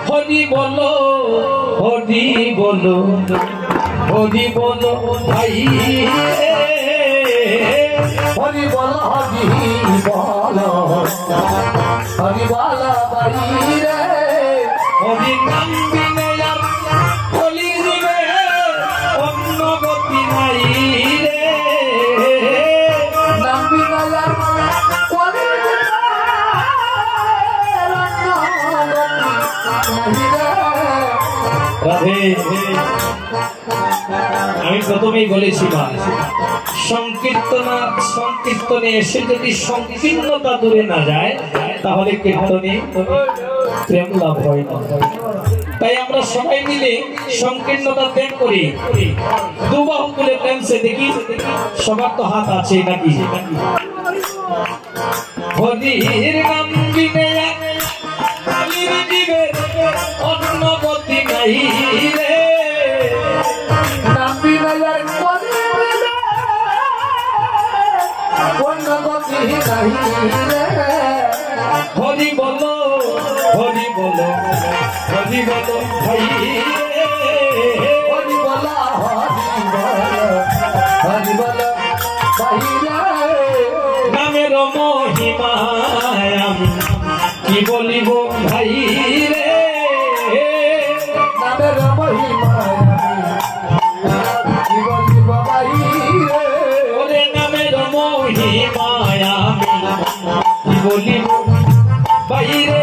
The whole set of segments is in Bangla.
হরি বলো হরি বলো হরি বলো ভাই হরি বলো হরি বলো হরি বলো ভাই রে হরি নাম বিনে বলি দিবে অন্য গতি নাই রে নাম বিনে বলি দিবে অন্য গতি নাই রে রাধে। আমি প্রথমেই বলেছিলাম সংকীর্তনে এসে যদি সংকীর্ণতা দূরে না যায় তাহলে কীর্তনে প্রেম লাভ হয় না। তাই আমরা সবাই মিলে সংকীর্ণতা ত্যাগ করি, দুবাহু তুলে প্রেম সে দেখি সবার তো হাত আছে নাকি। হরির নাম বিনে অন্য গতি নাই রে নাম বিনে অন্য গতি নাই রে হরি বলো হরি বলো হরি বলো ভাই হরি বলো হরি বলো ভাই নামের মহিমায় আমি কি বলিব ভাই রে নামের মহিমায় কি বলিব ভাই রে ওরে নামের মহিমায় আমি কি বলিব ভাই রে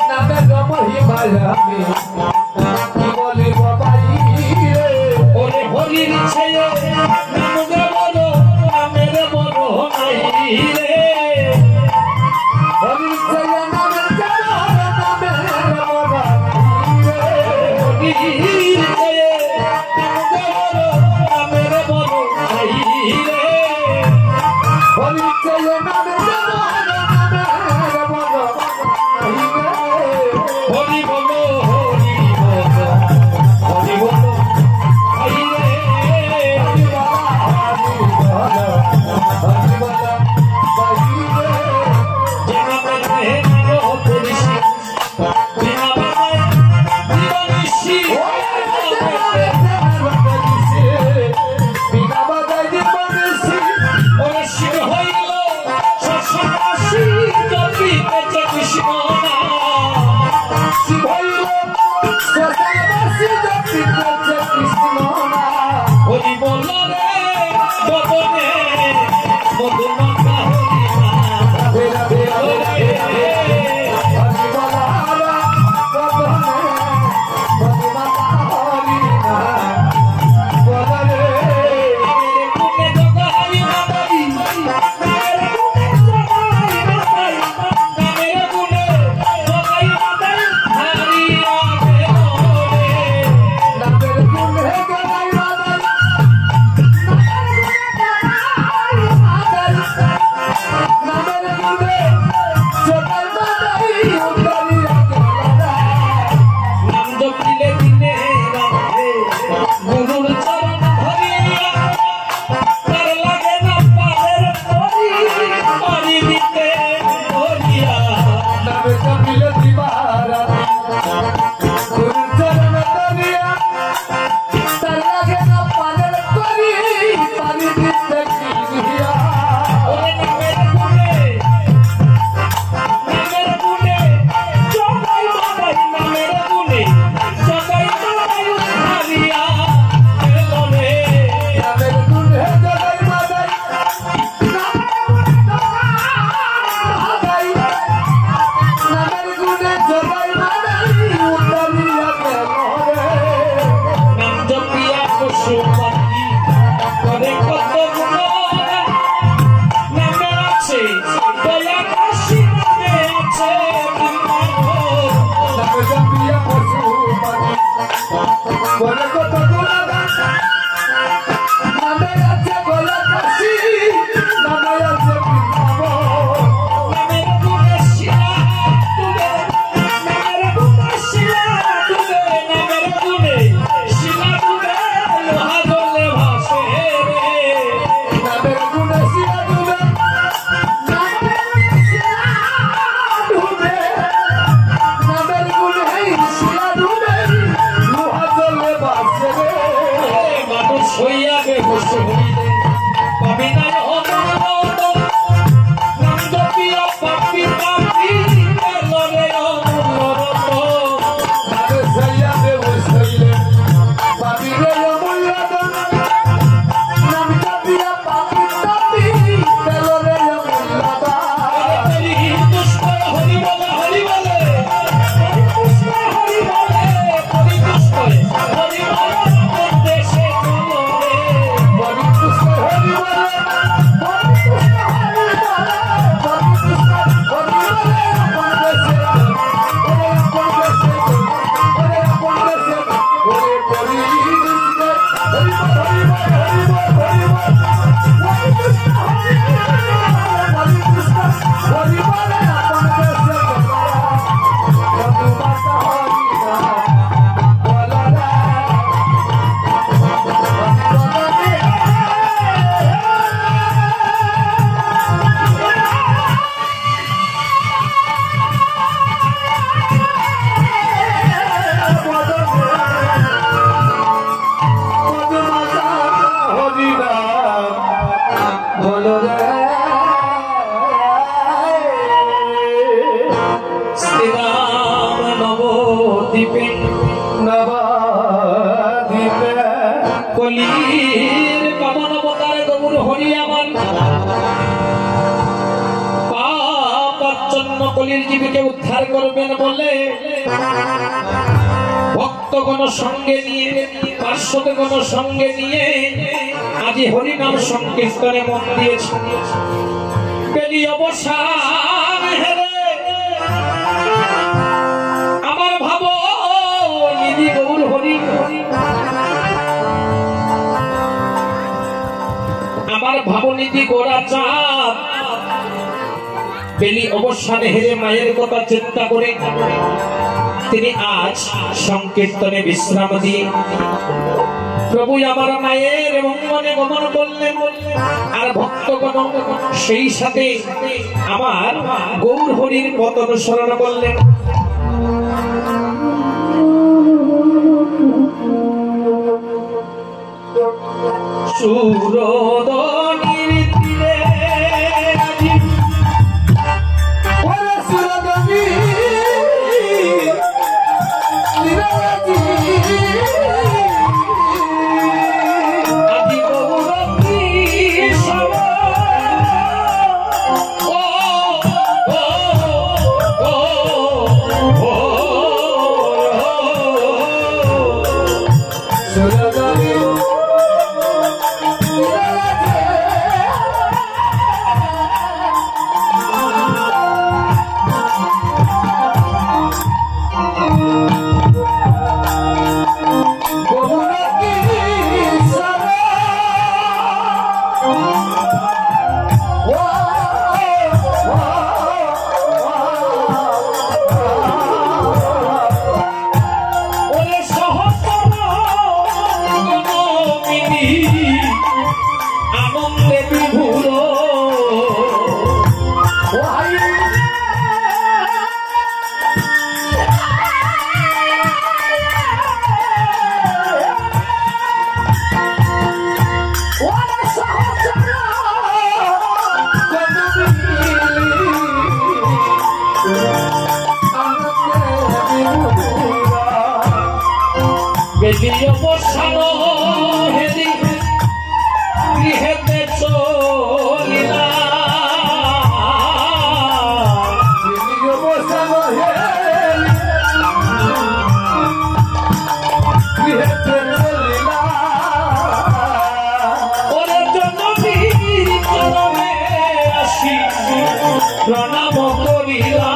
নামের মহিমায় আমি কি বলিব ভাই রে ওরে হরির ছেলে নাম বলো নামের বড় নাই রে হরির ছেলে নাম নামের বড় নাই রে হরির ছেলে নামের বড় নাই রে হরির ছেলে নামের হরি বলো হরি বলো হরি বলো হরি রে হরি বলো হরি বলো হরি রে যেন মনে রো পুরুষি বিনা বানায় দিবানিশি বিনা বানায় দিবানিশি ওরে শিব হইল সৎসঙ্গ কলির জীবকে উদ্ধার করবেন বলে ভক্তগণ সঙ্গে নিয়ে পার্শ্বদগণ সঙ্গে নিয়ে আজি হরিনাম সংকীর্তনে মন দিয়েছে। বেলি অবসান হেরে আমার ভাব নিধি গৌর হরি, আমার ভাবনীতি গোড়া চাঁদ বেলি অবসানে হেরে মায়ের কথা চিন্তা করে তিনি আজ সংকীর্তনে বিশ্রাম দিয়ে প্রভু আমার মায়ের মঙ্গলে গমন করলেন। আর ভক্তগণ সেই সাথে আমার গৌর হরির পথ অনুসরণ করলেন। সুরদনির তীরে প্রণাম করিলা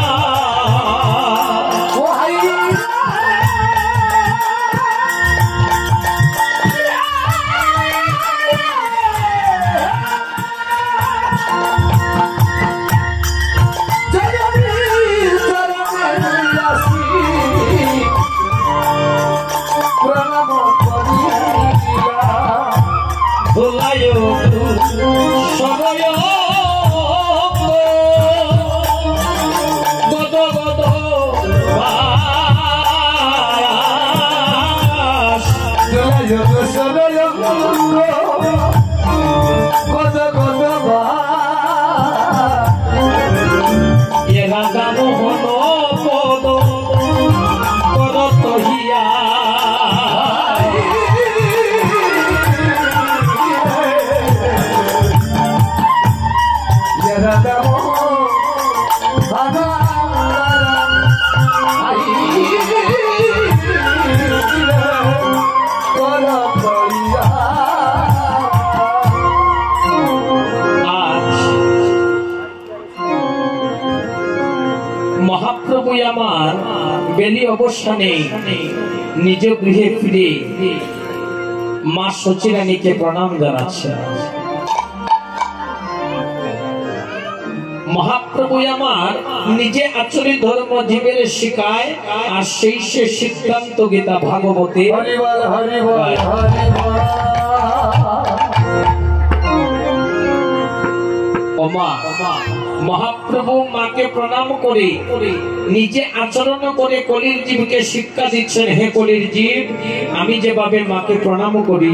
বেলি অবসানে নিজ গৃহে ফিরে মা সচিরানীকে প্রণাম জানাচ্ছে। মহাপ্রভু আমার নিজে আচরিত ধর্ম জীবের শিখায়, আর সেই সে সিদ্ধান্ত গীতা ভাগবতে মহাপ্রভু মাকে প্রণাম করে নিজে আচরণ করে কলির জীবকে শিক্ষা দিচ্ছেন। হে কলির জীব, আমি যেভাবে মাকে প্রণাম করি,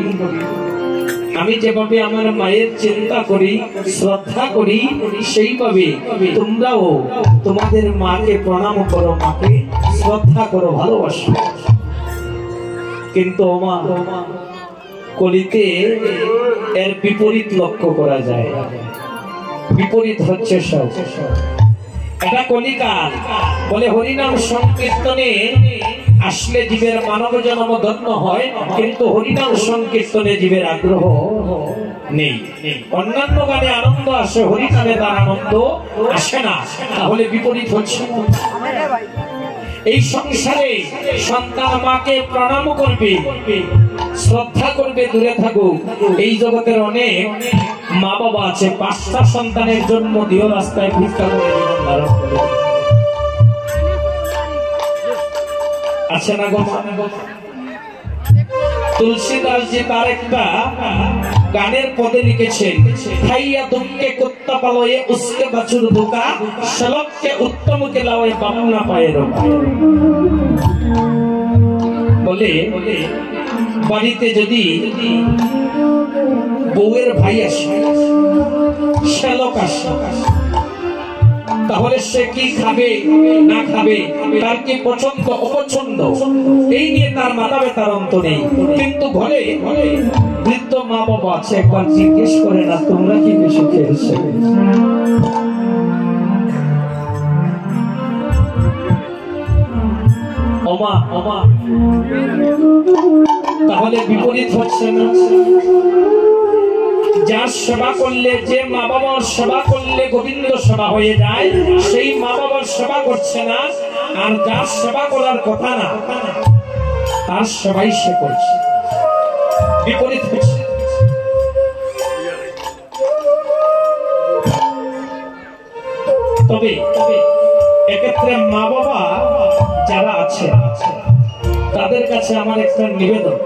আমি যেভাবে আমার মায়ের চিন্তা করি, শ্রদ্ধা করি, সেইভাবে তোমরাও তোমাদের মাকে প্রণাম করো, মাকে শ্রদ্ধা করো, ভালোবাসো। কিন্তু কলিতে এর বিপরীত লক্ষ্য করা যায়। বিপরীত হচ্ছে সব। এটা কলিকাল। বলে হরিনাম সংকীর্তনে আসলে জীবের মানব জন্ম ধন্য হয়, কিন্তু হরিনাম সংকীর্তনে জীবের আগ্রহ নেই। অন্যান্য গানে আনন্দ আসে, হরিনামে তার আনন্দ আসে না। তাহলে বিপরীত হচ্ছে। এই সংসারে সন্তান মাকে প্রণাম করবে, শ্রদ্ধা করবে, দূরে থাকুক। এই জগতের অনেক মা বাবা আছে, 5টা সন্তানের জন্ম দিও, রাস্তায় ভিক্ষা করে জীবন ধারণ করে আছে না গো। তুলসীদাস জি তার একটা গানের পদে লিখেছেন, খাইয়া দুঃখে কুত্তা পালয়ে উসকে বাছুর ধোকা, শ্লোককে উত্তম কে লাওয়ে বামনা পায়ে রোকা। বলে বাড়িতে যদি বউয়ের ভাই আসে, শ্লোক আসে, তাহলে সে কি খাবে না খাবে, তার কি পছন্দ অপছন্দ, এই নিয়ে তার মাথা ব্যথার অন্ত নেই। কিন্তু ঘরে বৃদ্ধ মা বাবা আছে, একবার জিজ্ঞেস করে না তোমরা কি বেশি খেয়েছো? ওমা ওমা, তাহলে বিপরীত হচ্ছে না? যার সেবা করলে, যে মা বাবার সেবা করলে গোবিন্দ সেবা হয়ে যায়, সেই মা বাবার সেবা করছে না। আর যার সেবা করার কথা না, তার সেবাই সে করছে। বিপরীত হচ্ছে। তবে এক্ষেত্রে মা বাবা যারা আছে তাদের কাছে আমার একটা নিবেদন,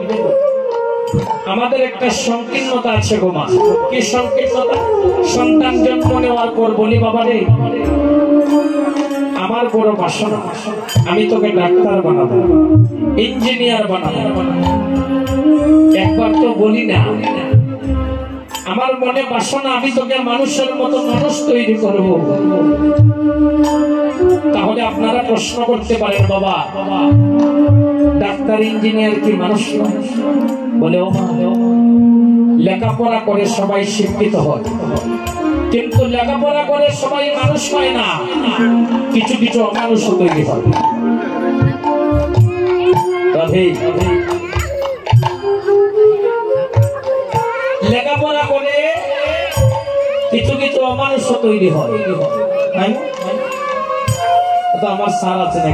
আমাদের একটা সংকীর্ণতা আছে গো মা। কি সংকীর্ণতা? সন্তান জন্ম নেওয়ার পর বলি, বাবা রে আমার বড় বাসনা, আমি তোকে ডাক্তার বানাবো, ইঞ্জিনিয়ার বানাবো। একবার তো বলি না, আমার মনে বাসনা আমি তোকে মানুষের মতো মানুষ তৈরি করব। তাহলে আপনারা প্রশ্ন করতে পারেন, বাবা ডাক্তার ইঞ্জিনিয়ার কি মানুষ? বলে ও মা, লেখাপড়া করে সবাই শিক্ষিত হয়, কিন্তু লেখাপড়া করে সবাই মানুষ হয় না, কিছু কিছু অমানুষ তৈরি হয়। লেখাপড়া করে কিছু কিছু অমানুষ তৈরি হয়। আমার সার আছে না,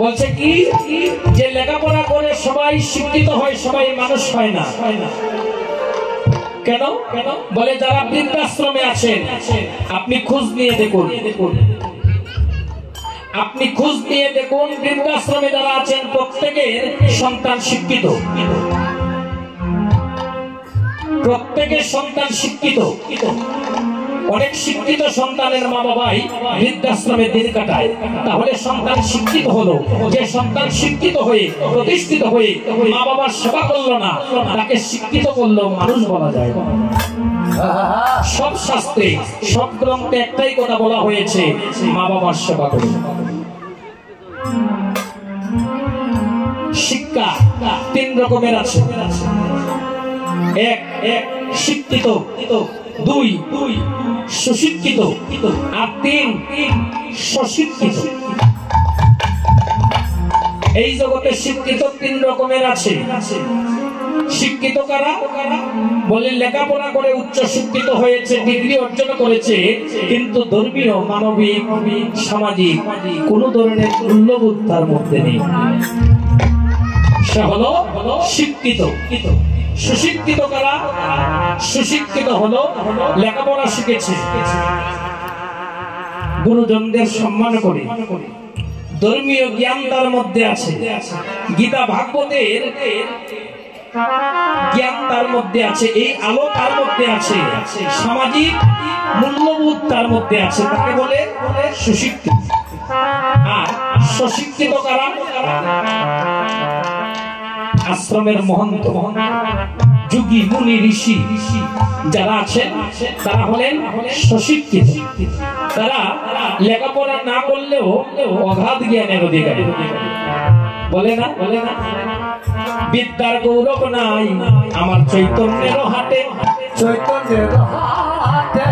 বলছে কি যে লেখাপড়া করে সবাই শিক্ষিত হয়, সবাই মানুষ হয় না। কেন? বলে যারা বৃদ্ধাশ্রমে আছেন, আপনি খোঁজ নিয়ে দেখুন, আপনি খোঁজ নিয়ে দেখুন বৃদ্ধাশ্রমে যারা আছেন প্রত্যেকের সন্তান শিক্ষিত, প্রত্যেকের সন্তান শিক্ষিত। অনেক শিক্ষিত সন্তানের মা বাবাই বৃদ্ধাশ্রমে দিন কাটায়। তাহলে সন্তান শিক্ষিত হলো, যে সন্তান শিক্ষিত হয়ে প্রতিষ্ঠিত হয়ে মা বাবার সেবা করলো না, তাকে শিক্ষিত করলো মানুষ বলা যায়। সব শাস্ত্রে, সব গ্রন্থে একটাই কথা বলা হয়েছে, মা বাবার সেবা করো। শিক্ষা 3 রকমের আছে। এক শিক্ষিত, 2 সুশিক্ষিত, আর 3 স্বশিক্ষিত। এই জগতে শিক্ষিত 3 রকমের আছে। শিক্ষিত কারা? বলে লেখাপড়া করে উচ্চ শিক্ষিত হয়েছে, ডিগ্রি অর্জন করেছে, কিন্তু ধর্মীয়, মানবিক, সামাজিক কোন ধরনের মূল্যবোধ তার মধ্যে নেই, সে হলো শিক্ষিত। সুশিক্ষিত কারা? সুশিক্ষিত হলো লেখাপড়া শিখেছে, গুরুজনদের সম্মান করে, ধর্মীয় জ্ঞান তার মধ্যে আছে, গীতা ভাগবতের জ্ঞান তার মধ্যে আছে, এই আলো তার মধ্যে আছে, সামাজিক মূল্যবোধ তার মধ্যে আছে, তাকে বলে সুশিক্ষিত। আর স্বশিক্ষিত কারা? আশ্রমের মহন্ত, যোগী মুনি ঋষি যারা আছেন তারা হলেন সুশিক্ষিত। তারা লেখাপড়া না করলেও অগাধ জ্ঞানের অধিকারী। বলে না বিদ্যার গৌরব নাই আমার চৈতন্যের হাটে, চৈতন্যের হাটে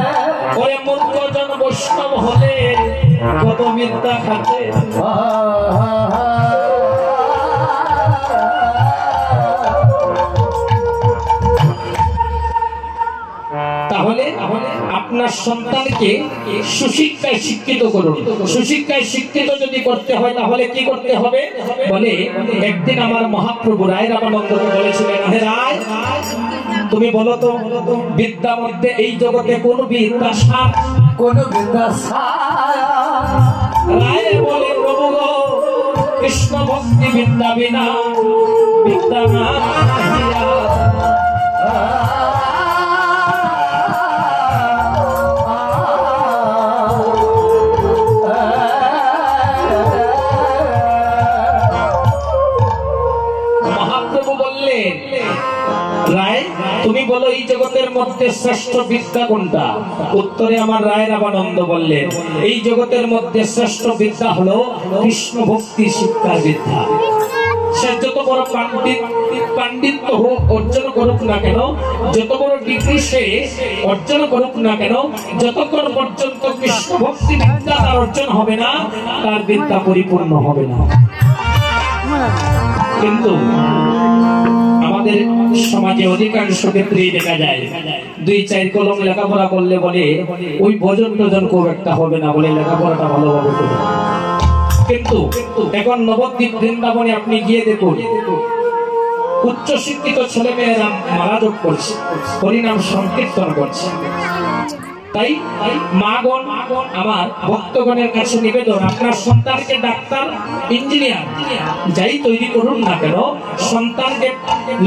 ওরে মূর্খ জন বৈষ্ণব হলে কত বিদ্যা খাতে। তাহলে আপনার সন্তানকে সুশিক্ষায় শিক্ষিত করুন। সুশিক্ষায় শিক্ষিত যদি করতে হয় তাহলে কি করতে হবে? বলে একদিন আমার মহাপ্রভু রায় রামানন্দকে বলেছিলেন, হে রায় তুমি বলো তো বিদ্যা মধ্যে এই জগতে কোন বিদ্যা সার? কোন বিদ্যা সার? রায় বলে প্রভু গো কৃষ্ণ ভক্তি বিদ্যা বিনা বিদ্যা না। তুমি বলো এই জগতের মধ্যে শ্রেষ্ঠ বিদ্যা কোনটা? উত্তরে আমার রায় রামানন্দ বললেন, এই জগতের মধ্যে শ্রেষ্ঠ বিদ্যা হলো কৃষ্ণ ভক্তি শিক্ষার বিদ্যা। সে যত বড় পাণ্ডিত্য অর্জন করুক না কেন, যত বড় ডিগ্রি সে অর্জন করুক না কেন, যতক্ষণ পর্যন্ত কৃষ্ণ ভক্তি বিদ্যা তার অর্জন হবে না, তার বিদ্যা পরিপূর্ণ হবে না। কিন্তু আমাদের সমাজে অধিকাংশ ক্ষেত্রেই দেখা যায় 2-4 কলম লেখাপড়া করলে বলে ওই ভজন টজন খুব একটা হবে না, বলে লেখাপড়াটা ভালোভাবে করবে। কিন্তু এখন নবদ্বীপ বৃন্দাবনে আপনি গিয়ে দেখুন, উচ্চ শিক্ষিত ছেলে মেয়েরা মারাজক করছে, হরিনাম সংকীর্তন করছে। তাই মাগণ আমার ভক্তগণের কাছে নিবেদন, আপনার সন্তানকে ডাক্তার ইঞ্জিনিয়ার যাই তৈরি করুন না কেন, সন্তানকে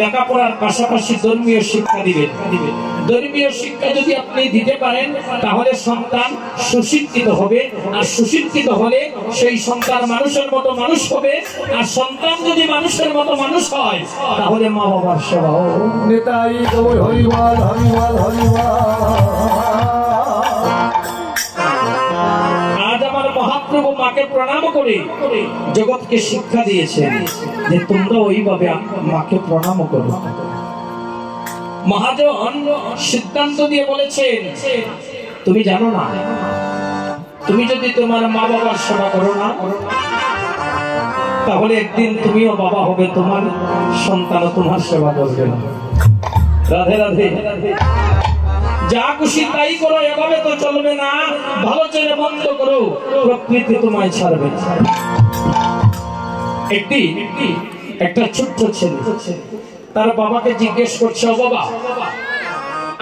লেখাপড়ার পাশাপাশি ধর্মীয় শিক্ষা দিবেন। ধর্মীয় শিক্ষা যদি আপনি দিতে পারেন তাহলে সন্তান সুশিক্ষিত হবে, আর সুশিক্ষিত হলে সেই সন্তান মানুষের মতো মানুষ হবে। আর সন্তান যদি মানুষের মতো মানুষ হয় তাহলে মা বাবার সেবা হবে। আজ আমার মহাপ্রভু মাকে প্রণাম করে জগৎকে শিক্ষা দিয়েছেন যে তোমরা ওইভাবে মাকে প্রণাম করো। মহাজন সিদ্ধান্ত দিয়ে বলেছেন, তুমি জানো না, তুমি যদি তোমার মা বাবার সেবা করো না তাহলে একদিন তুমিও বাবা হবে, তোমার সন্তানও তোমার সেবা করবে না। রাধে রাধে। যা খুশি তাই করো, এভাবে তো চলবে না, ভালো চলে বন্ধ করো, প্রকৃতি তোমায় ছাড়বে। একটা ছোট্ট ছেলে তার বাবাকে জিজ্ঞেস করছে, ও বাবা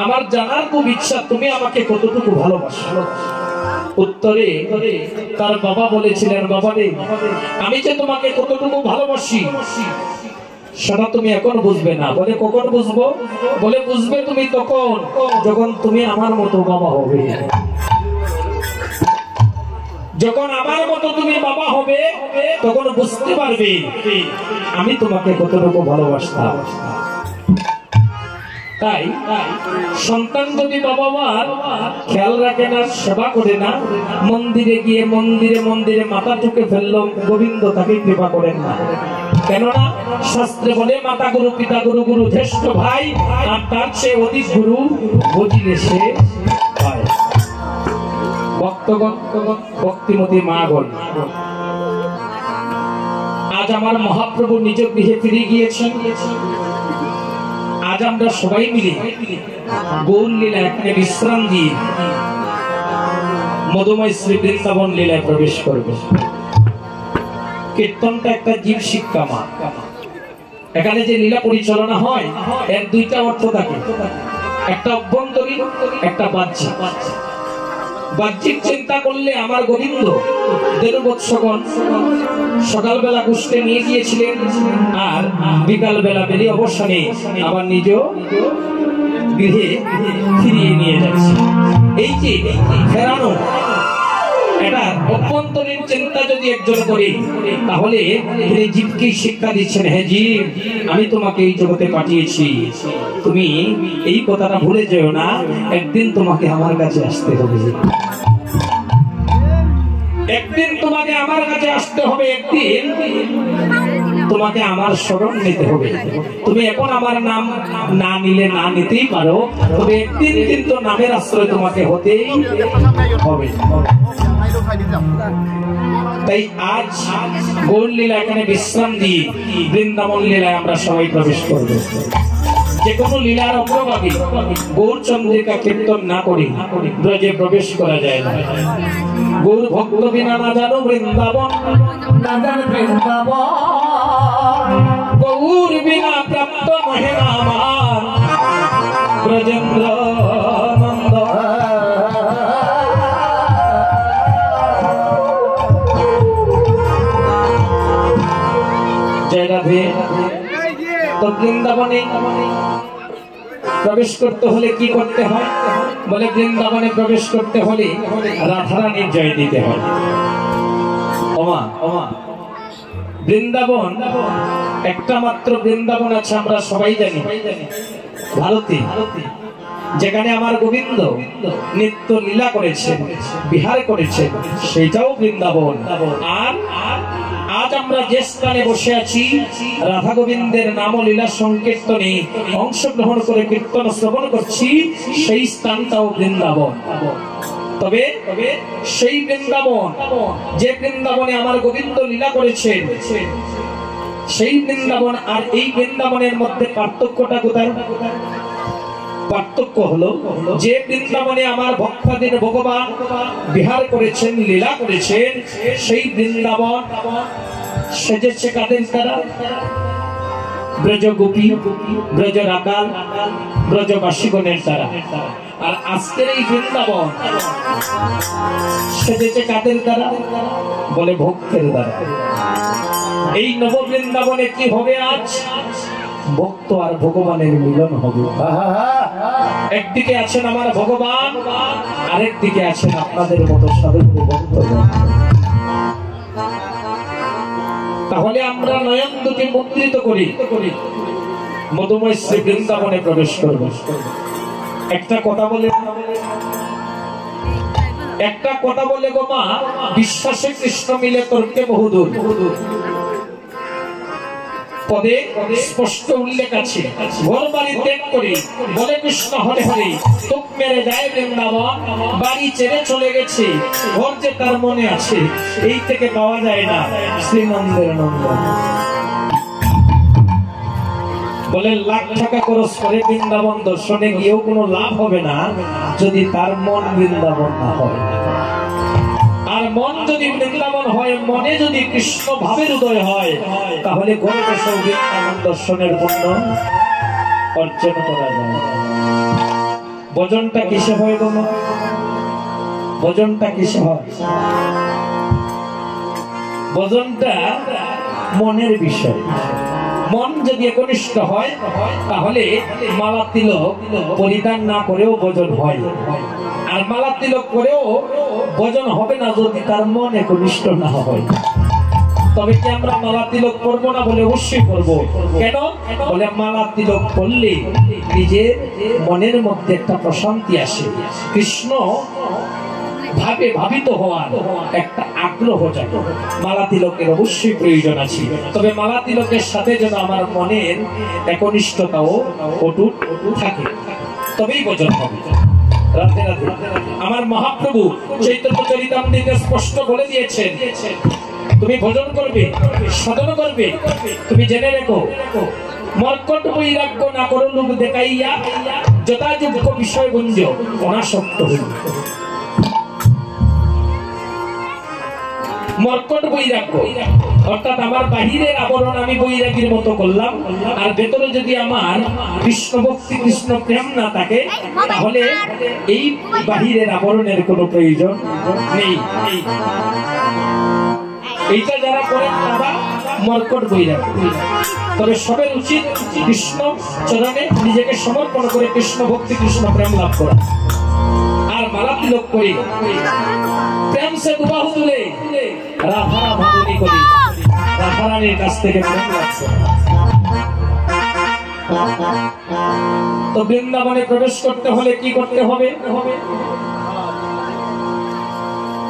আমার জানার খুব ইচ্ছা তুমি আমাকে কতটুকু ভালোবাসো। উত্তরে তার বাবা বলেছিলেন, বাবা রে আমি যে তোমাকে কতটুকু ভালোবাসি সেটা তুমি এখন বুঝবে না। বলে কখন বুঝবো? বলে বুঝবে তুমি তখন যখন তুমি আমার মতো বাবা হবে। যখন আমার মতো তুমি বাবা হবে তখন বুঝতে পারবে আমি তোমাকে কতটুকু ভালোবাসতাম। তাই সন্তান যদি বাবা মার খেয়াল রাখে না, সেবা করে না, মন্দিরে গিয়ে মন্দিরে মাথা ঠুকে ফেললো, গোবিন্দ তাকে কৃপা করেন না। কেননা শাস্ত্রে বলে মাতা গুরু পিতা গুরু গুরু জ্যেষ্ঠ ভাই, আর তার চেয়ে অধিক গুরু বুঝিলে সে হয়। ভক্তগণ ভক্তিমতী মা গণ, আজ আমার মহাপ্রভু নিজ গৃহে ফিরে গিয়েছেন। আজ আমরা সবাই মিলে গৌর লীলা এখানে বিশ্রাম দিয়ে মধুময় শ্রী বৃন্দাবন লীলায় প্রবেশ করবে। কীর্তনটা একটা জীব শিক্ষা মা। এখানে যে লীলা পরিচালনা হয় এর 2টা অর্থ থাকে, একটা অভ্যন্তরীণ, একটা বাহ্যিক। বাহ্যিক চিন্তা করলে আমার গোবিন্দ দেববৎসগণ সকালবেলা কুষ্টে নিয়ে গিয়েছিলেন আর বিকাল বেলা বেরিয়ে অবসানে আবার নিজ গৃহে ফিরিয়ে নিয়ে যাচ্ছে। এই যে ফেরানো এটা অভ্যন্তরীণ চিন্তা যদি একজন করি, তাহলে তিনি জীবকে শিক্ষা দিচ্ছেন, হ্যাঁ জীব, আমি তোমাকে এই জগতে পাঠিয়েছি, তুমি এই কথাটা ভুলে যেও না, একদিন তোমাকে আমার কাছে আসতে হবে, একদিন তোমাকে আমার কাছে আসতে হবে, একদিন তোমাকে আমার শরণ নিতে হবে। তুমি এখন আমার নাম না নিলে না নিতেই পারো, তবে একদিন কিন্তু নামের আশ্রয় তোমাকে হতেই হবে। তাই আজ গৌর লীলা এখানে বিশ্রাম দিয়ে বৃন্দাবন লীলায় আমরা সবাই প্রবেশ করব। যে কোনো লীলার অগ্রভাগে গৌর চন্দ্রিকা কীর্তন না করি ব্রজে প্রবেশ করা যায় না। গৌর ভক্ত বিনা না জানো বৃন্দাবন, না জানো বৃন্দাবন, গৌর বিনা প্রাপ্ত নহে আমার ব্রজেন্দ্র নন্দ। জয় রাধে। তো বৃন্দাবনে প্রবেশ করতে হলে কি করতে হয়? বলে বৃন্দাবনে প্রবেশ করতে হলে রাধারানীর জয় দিতে হয়। ওমা ওমা, বৃন্দাবন একটা মাত্র বৃন্দাবন আছে, আমরা সবাই জানি, ভারতে, যেখানে আমার গোবিন্দ নিত্য লীলা করেছেন, বিহার করেছেন, সেটাও বৃন্দাবন। আর আজ আমরা যে স্থানে বসে আছি, রাধা গোবিন্দের নাম লীলা সংকীর্তনে অংশগ্রহণ করে কীর্তন শ্রবণ করছি, সেই স্থানটাও বৃন্দাবন। তবে সেই বৃন্দাবন, যে বৃন্দাবনে আমার গোবিন্দ লীলা করেছেন, সেই বৃন্দাবন আর এই বৃন্দাবনের মধ্যে পার্থক্যটা কোথায়? পার্থক্য হলো, যে বৃন্দাবনে আমার ভক্তাধীন ভগবান বিহার করেছেন, লীলা করেছেন, সেই বৃন্দাবন সেজেছে কাদের দ্বারা? ব্রজ গোপী, ব্রজ রাকাল, ব্রজবাসীগণের দ্বারা। আর আজকের এই বৃন্দাবন সেজেছে কাদের দ্বারা? বলে ভক্তের দ্বারা। এই নব বৃন্দাবনে কি হবে আজ? ভক্ত আর ভগবানের মিলন হবে। একদিকে আছেন আমার ভগবান, আরেকদিকে আছেন আপনাদের মতো সাধক ভক্তগণ। তাহলে আমরা নয়ন দুটি মুদ্রিত করি, মধুময় শ্রী বৃন্দাবনে প্রবেশ করব। একটা কথা বলে গো মা, বিশ্বাসে কৃষ্ণ মিলে তর্কে বহুদূর পদে স্পষ্ট উল্লেখ আছে। ঘর বাড়ি ত্যাগ করে বলে কৃষ্ণ হরে হরে, তোপ মেরে যায় বৃন্দাবন, বাড়ি ছেড়ে চলে গেছে, ঘর যে তার মনে আছে, এই থেকে পাওয়া যায় না শ্রীনন্দের নন্দন। বলে লাখ টাকা খরচ করে বৃন্দাবন দর্শনে গিয়েও কোনো লাভ হবে না যদি তার মন বৃন্দাবন না হয়। আর মন যদি বৃন্দাবন হয়, মনে যদি কৃষ্ণ ভাবের উদয় হয়, তাহলে ঘরে বসে বৃন্দাবন দর্শনের পুণ্য অর্জন করা যায়। ভজনটা কিসে হয় গো? ভজনটা কিসে হয়? ভজনটা মনের বিষয়। মন যদি একনিষ্ঠ হয়, তাহলে মালা তিলক পরিধান না করেও ভজন হয়। আর মালা তিলক করেও ভজন হবে না যদি তার মন একনিষ্ঠ না হয়। তবে কি আমরা মালা তিলক করবো না? বলে অবশ্যই করবো। কেন? বলে মালা তিলক করলে নিজের মনের মধ্যে একটা প্রশান্তি আসে, কৃষ্ণ ভাবে ভাবিত হওয়ার একটা আগ্রহ জাগে। মালা তিলকের অবশ্যই প্রয়োজন আছে, তবে মালা তিলকের সাথে যেন আমার মনের একনিষ্ঠতাও অটুট থাকে, তবেই ভজন হবে। রাধে রাধে। আমার মহাপ্রভু চৈতন্য চরিতামৃতে স্পষ্ট বলে দিয়েছেন, তুমি ভজন করবে, সাধন করবে, তুমি জেনে রেখো, মর্কট বৈরাগ্য না করো লোক দেখাইয়া, যথাযোগ্য বিষয় গুঞ্জ অনাসক্ত হইল। মর্কট বৈরাগ্য অর্থাৎ আমার বাহিরের আবরণ আমি বৈরাগীর মতো করলাম, আর ভেতরে যদি আমার কৃষ্ণ ভক্তি, কৃষ্ণ প্রেম না থাকে, তাহলে এই বাহিরের আবরণের কোনো প্রয়োজন নেই। এইটা যারা করেন তারা মর্কট বৈরাগ্য। তবে সবের উচিত কৃষ্ণ চরণে নিজেকে সমর্পণ করে কৃষ্ণ ভক্তি, কৃষ্ণ প্রেম লাভ করা। আর মালা তিলক করে প্রেম সে দুবাহু তুলে রাধারা ভজনী করি, রাধারানীর কাছ থেকে প্রেম লাগছে। তো বৃন্দাবনে প্রবেশ করতে হলে কি করতে হবে?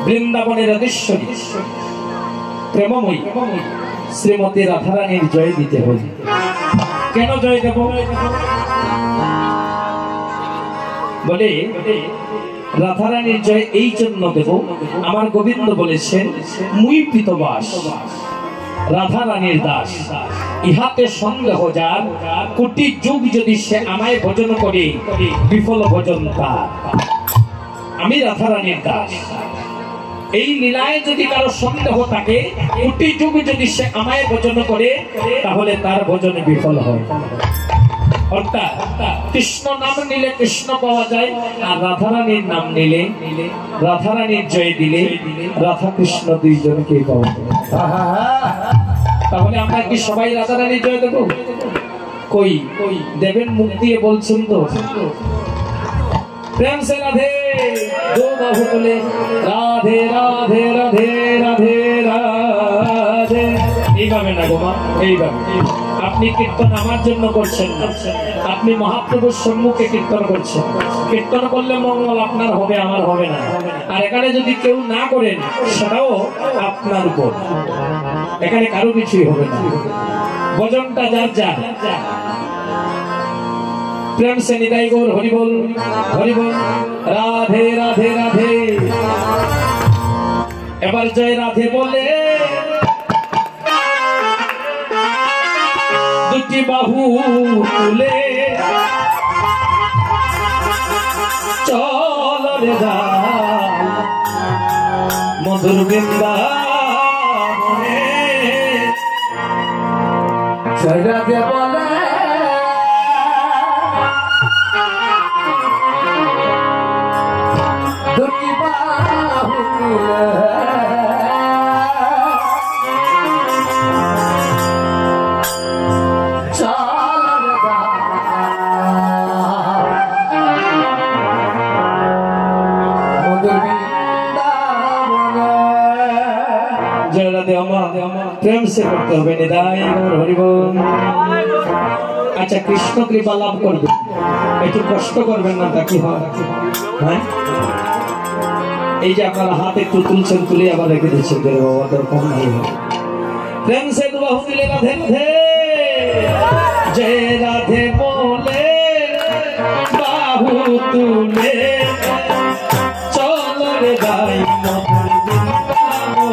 বৃন্দাবনের রাধেশ্বরী প্রেমময়ী শ্রীমতী রাধারানীর জয় দিতে হবে। কেন জয় দেব? বলে রাধারানীর জয় এই জন্য দেব, আমার গোবিন্দ বলেছেন মুই প্রীতবাস রাধারানীর দাস, ইহাতে সন্দেহ যার, কোটি যুগ যদি সে আমায় ভজন করে বিফল ভজন তার। আমি রাধারানীর দাস, এই লীলায় যদি কারো সন্দেহ থাকে, কোটি যুগ যদি সে আমায় ভজন করে, তাহলে তার ভজনে বিফল হয়। অর্থাৎ কৃষ্ণ নাম নিলে কৃষ্ণ পাওয়া যায়, আর রাধারানীর নাম নিলে, রাধারানীর জয় দিলে রাধা কৃষ্ণ দুইজনকে পাওয়া যায়। তাহলে আমরা কি সবাই রাধারানীর জয় দেব? কই দেবেন? মুখ দিয়ে বলছেন তো। প্রেম সে রাধে দো বাহু তুলে রাধে রাধে রাধে রাধে রাধে। এইভাবে না গো মা, এইভাবে। আপনি কীর্তন আমার জন্য করছেন না, আপনি মহাপ্রভুর সম্মুখে কীর্তন করছেন। কীর্তন করলে মঙ্গল আপনার হবে, আমার হবে না। আর এখানে যদি কেউ না করেন, সেটাও আপনার উপর, এখানে কারো কিছুই হবে না। ভজনটা যার যার। প্রেম সে নিতাই গৌর হরি বল, হরি বল। রাধে রাধে রাধে। এবার জয় রাধে বলে দুটি বাহু তুলে চল রে যাই মধুর বৃন্দাবনে। জয় রাধে বলে দুটি বাহু তুলে প্রেম সে করতে হবে। নিদাই গৌর হরি বল। আচ্ছা, কৃষ্ণ কৃপা লাভ করবে, একটু কষ্ট করবেন না, তা কি হয়? হ্যাঁ, এই যে আপনারা হাত একটু তুলছেন, তুলে আবার রেখে দিচ্ছেন, বাবা কম নাই। প্রেম সে দুবাহু দিলে রাধে রাধে জয় রাধে বলে বাহু তুলে চল রে যাই মধুর বৃন্দাবনে।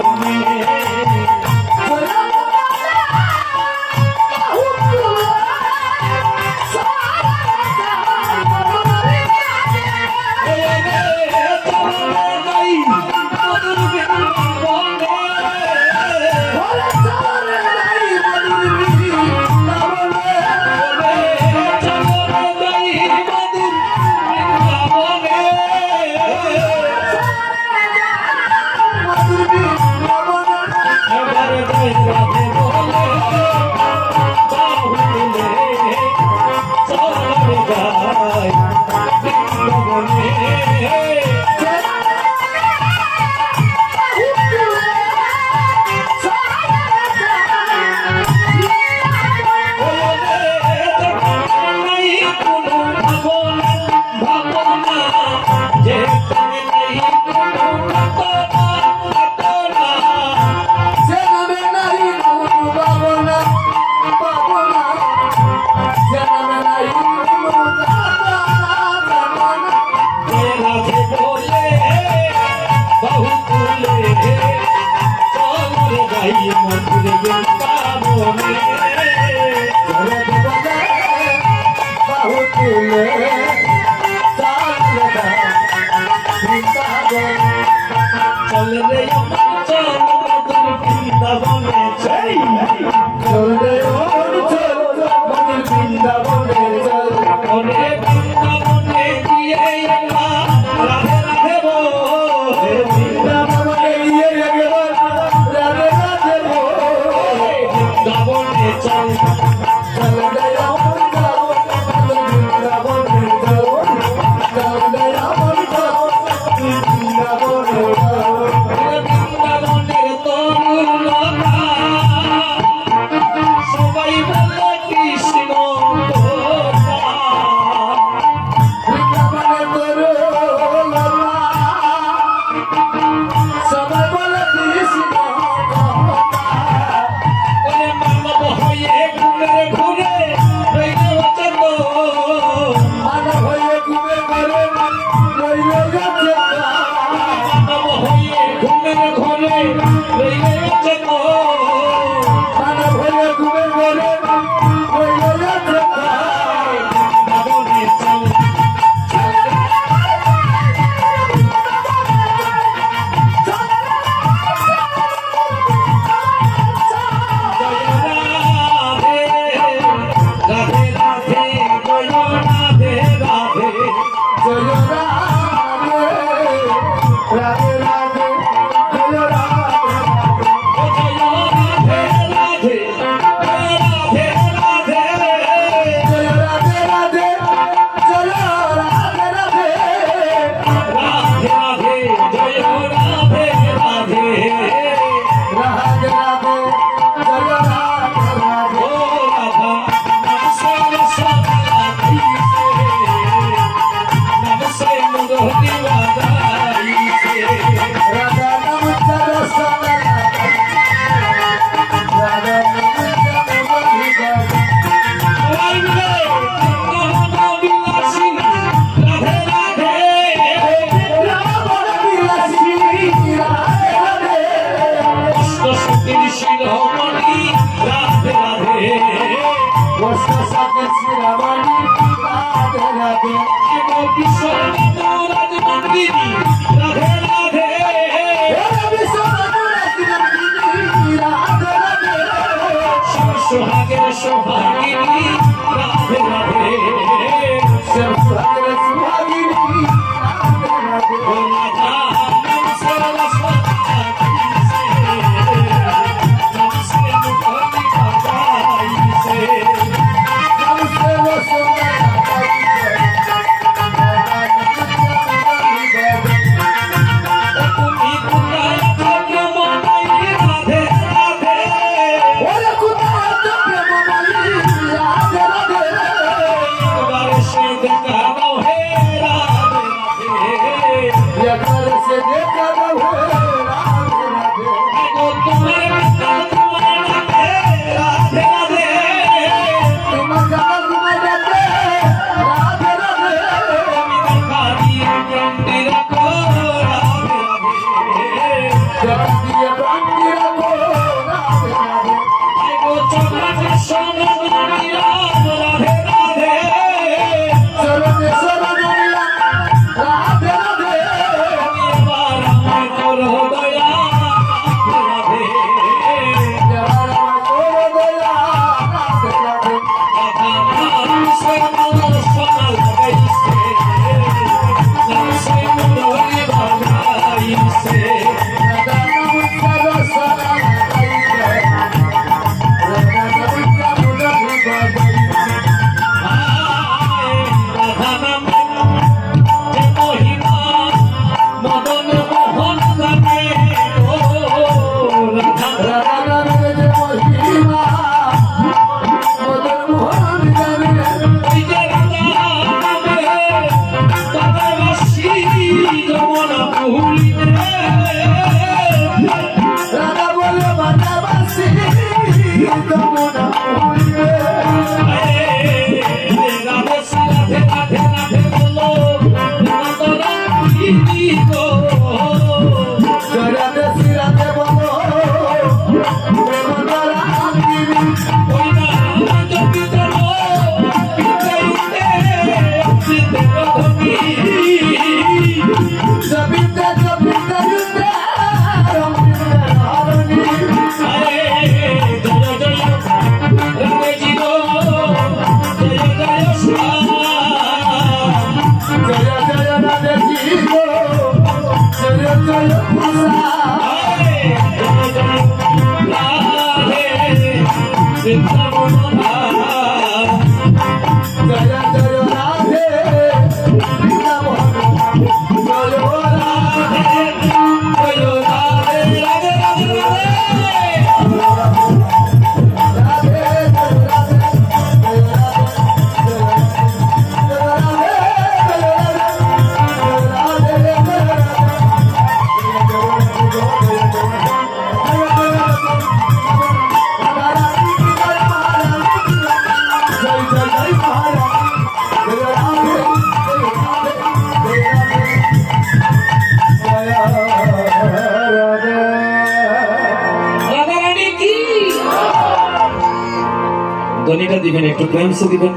ध्वनिटा दिबेन एकटू प्रेम से दिबेन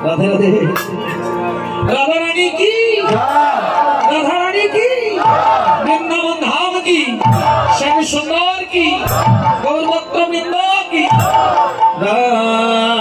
राधे राधे राधा रानी की राधा रानी की वृंदावन धाम की श्याम सुंदर की गौर भक्त वृंद की राधे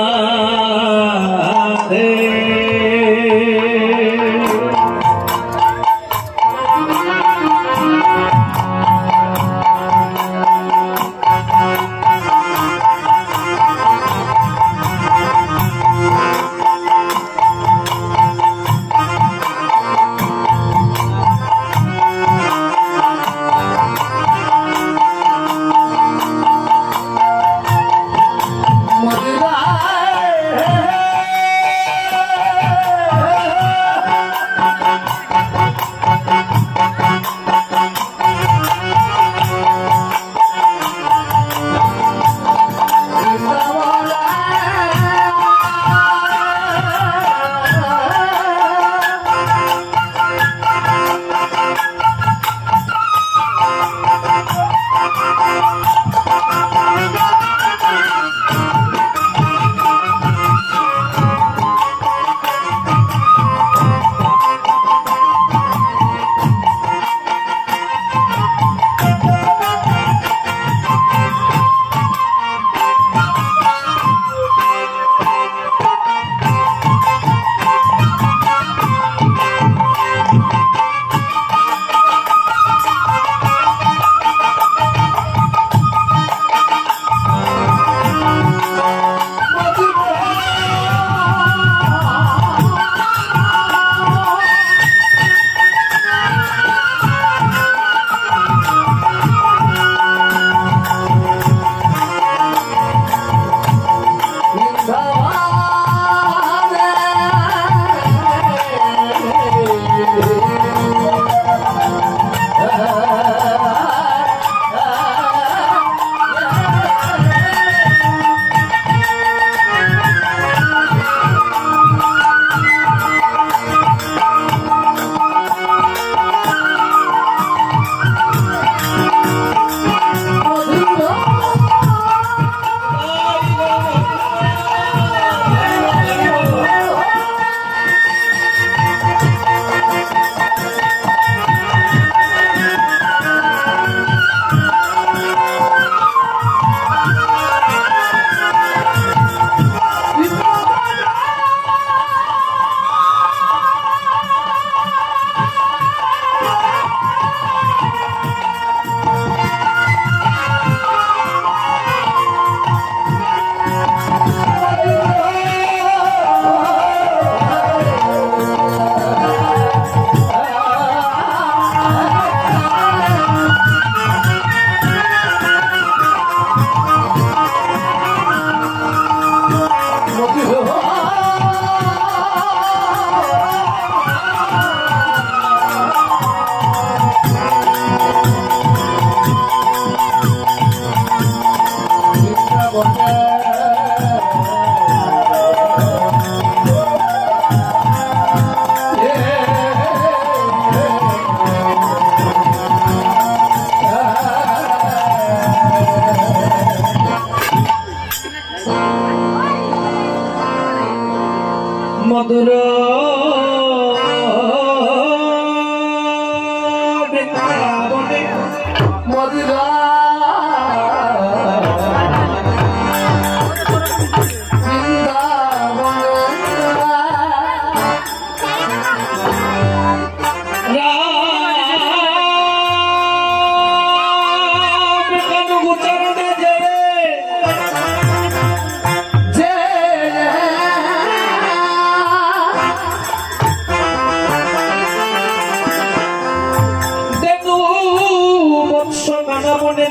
মদিনা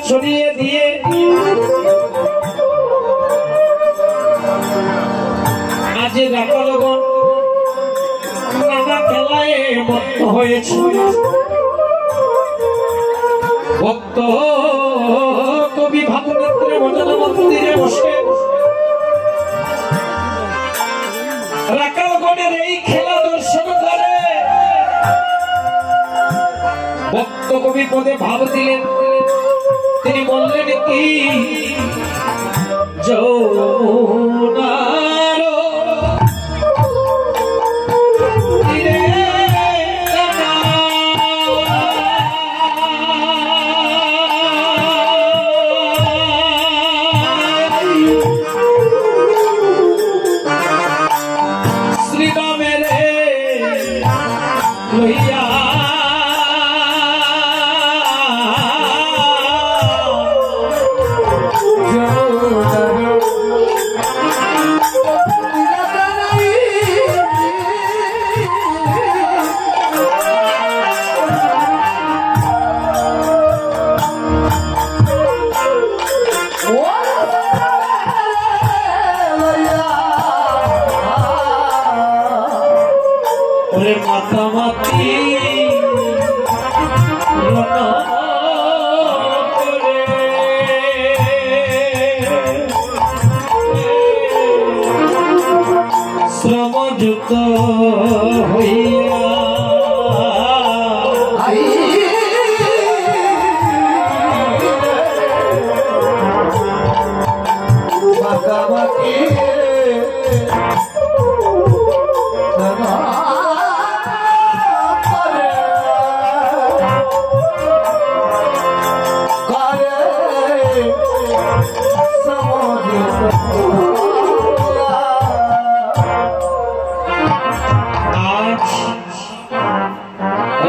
ছড়িয়ে দিয়ে আজ রাখালগণ নানা খেলায় মত্ত হয়েছে। ভক্ত কবি ভাবনেত্রে ভজন মন্দিরে বসে রাখালগণের এই খেলা দর্শন করে ভক্ত কবি পদে ভাব দিলেন। তিনি বললেন কি যৌনার তীরে শ্রীরামের লইয়া মাতামাতি শ্রমযুক্ত হইয়া মাতামাতি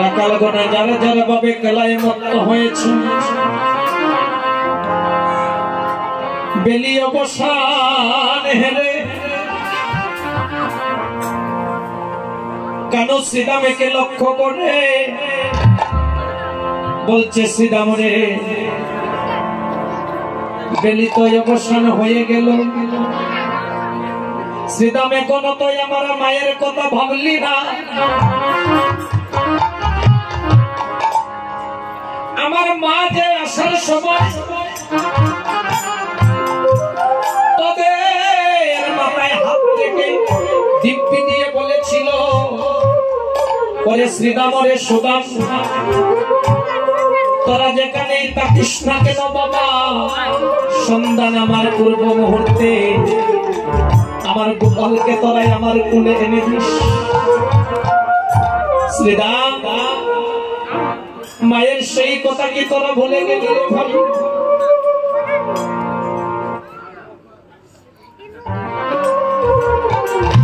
রাখালগণ যারা যারা ভাবে খেলায় মত্ত হয়েছে বেলি অবসান হেরে কেন শ্রীরামকে লক্ষ্য করে বলছে শ্রীরাম রে বেলি তো অবসান হয়ে গেল শ্রীরাম এখনো তো আমার মায়ের কথা ভাবলি না আমার মা যে আসার সময় তোদের মাথায় হাত থেকে দিব্যি দিয়ে বলেছিল পরে শ্রীরাম রে সুদাম তোরা যেখানে থাকিস না কেন বাবা সন্ধান আমার পূর্ব মুহূর্তে আমার গোপালকে তোরাই আমার কোলে এনে দিস। শ্রীরাম মায়ের সেই কথা কি তোরা ভুলে গেলি রে ভাই?